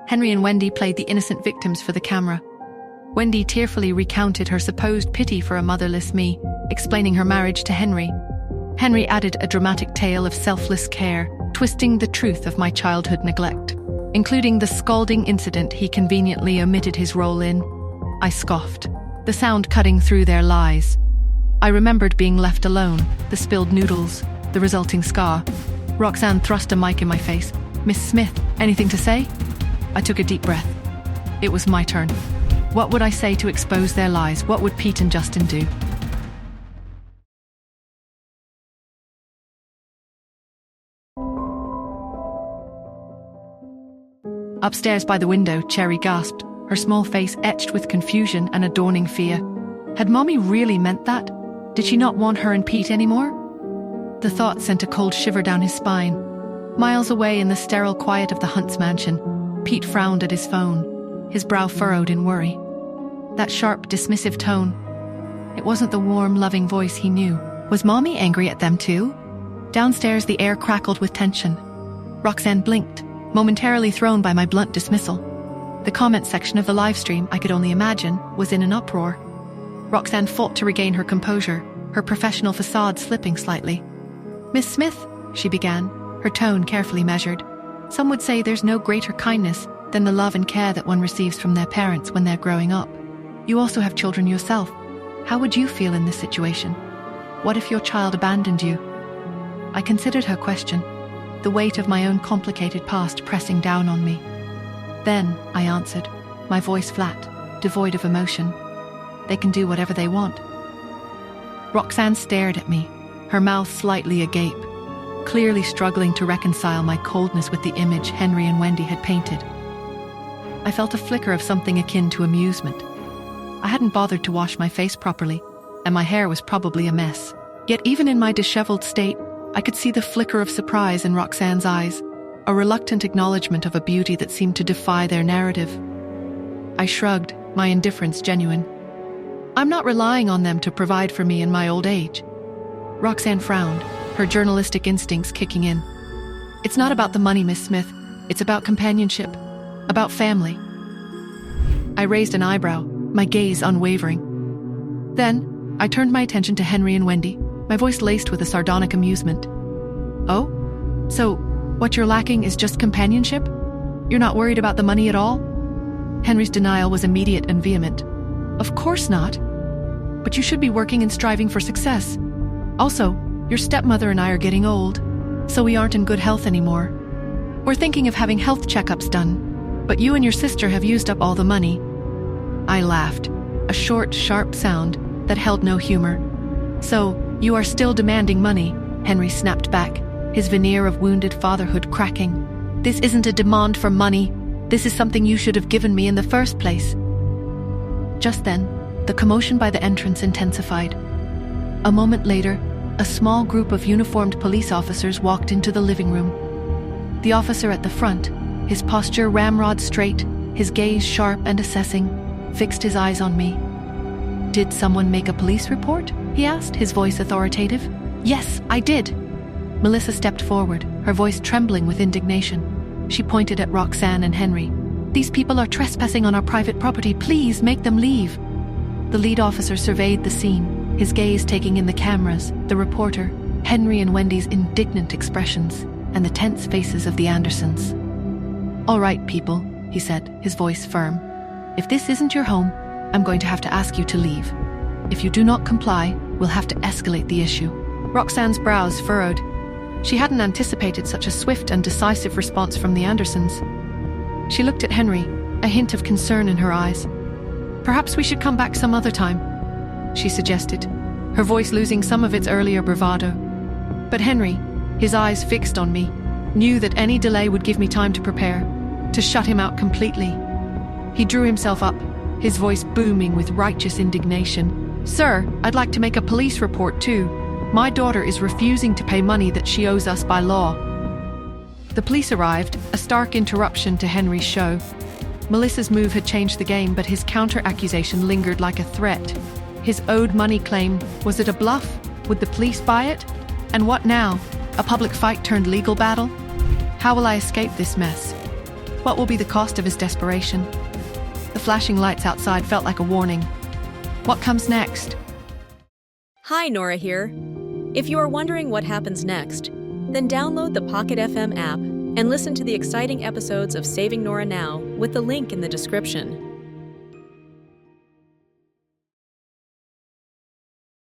Henry and Wendy played the innocent victims for the camera. Wendy tearfully recounted her supposed pity for a motherless me, explaining her marriage to Henry. Henry added a dramatic tale of selfless care, twisting the truth of my childhood neglect, including the scalding incident he conveniently omitted his role in. I scoffed, the sound cutting through their lies. I remembered being left alone, the spilled noodles, the resulting scar. Roxanne thrust a mic in my face. "Miss Smith, anything to say?" I took a deep breath. It was my turn. What would I say to expose their lies? What would Pete and Justin do? Upstairs by the window, Cherry gasped, her small face etched with confusion and a dawning fear. Had Mommy really meant that? Did she not want her and Pete anymore? The thought sent a cold shiver down his spine. Miles away in the sterile quiet of the Hunt's mansion, Pete frowned at his phone, his brow furrowed in worry. That sharp, dismissive tone. It wasn't the warm, loving voice he knew. Was Mommy angry at them too? Downstairs, the air crackled with tension. Roxanne blinked, momentarily thrown by my blunt dismissal. The comment section of the live stream, I could only imagine, was in an uproar. Roxanne fought to regain her composure, her professional facade slipping slightly. "Miss Smith," she began, her tone carefully measured. "Some would say there's no greater kindness than the love and care that one receives from their parents when they're growing up. You also have children yourself. How would you feel in this situation? What if your child abandoned you?" I considered her question, the weight of my own complicated past pressing down on me. "Then," I answered, my voice flat, devoid of emotion, "they can do whatever they want." Roxanne stared at me, her mouth slightly agape, clearly struggling to reconcile my coldness with the image Henry and Wendy had painted. I felt a flicker of something akin to amusement. I hadn't bothered to wash my face properly, and my hair was probably a mess. Yet even in my disheveled state, I could see the flicker of surprise in Roxanne's eyes, a reluctant acknowledgement of a beauty that seemed to defy their narrative. I shrugged, my indifference genuine. "I'm not relying on them to provide for me in my old age." Roxanne frowned, her journalistic instincts kicking in. "It's not about the money, Miss Smith. It's about companionship, about family." I raised an eyebrow, my gaze unwavering. Then, I turned my attention to Henry and Wendy, my voice laced with a sardonic amusement. "Oh? So, what you're lacking is just companionship? You're not worried about the money at all?" Henry's denial was immediate and vehement. "Of course not. But you should be working and striving for success. Also, your stepmother and I are getting old, so we aren't in good health anymore. We're thinking of having health checkups done, but you and your sister have used up all the money." I laughed, a short, sharp sound that held no humor. "So, you are still demanding money," Henry snapped back, his veneer of wounded fatherhood cracking. "This isn't a demand for money. This is something you should have given me in the first place." Just then, the commotion by the entrance intensified. A moment later, a small group of uniformed police officers walked into the living room. The officer at the front, his posture ramrod straight, his gaze sharp and assessing, fixed his eyes on me. "Did someone make a police report?" he asked, his voice authoritative. "Yes, I did." Melissa stepped forward, her voice trembling with indignation. She pointed at Roxanne and Henry. "These people are trespassing on our private property. Please make them leave." The lead officer surveyed the scene, his gaze taking in the cameras, the reporter, Henry and Wendy's indignant expressions, and the tense faces of the Andersons. "All right, people," he said, his voice firm. "If this isn't your home, I'm going to have to ask you to leave. If you do not comply, we'll have to escalate the issue." Roxanne's brows furrowed. She hadn't anticipated such a swift and decisive response from the Andersons. She looked at Henry, a hint of concern in her eyes. "Perhaps we should come back some other time," she suggested, her voice losing some of its earlier bravado. But Henry, his eyes fixed on me, knew that any delay would give me time to prepare, to shut him out completely. He drew himself up, his voice booming with righteous indignation. "Sir, I'd like to make a police report too. My daughter is refusing to pay money that she owes us by law." The police arrived, a stark interruption to Henry's show. Melissa's move had changed the game, but his counter-accusation lingered like a threat. His owed money claim, was it a bluff? Would the police buy it? And what now? A public fight turned legal battle? How will I escape this mess? What will be the cost of his desperation? The flashing lights outside felt like a warning. What comes next? Hi, Nora here. If you are wondering what happens next, then download the Pocket FM app and listen to the exciting episodes of Saving Nora Now with the link in the description.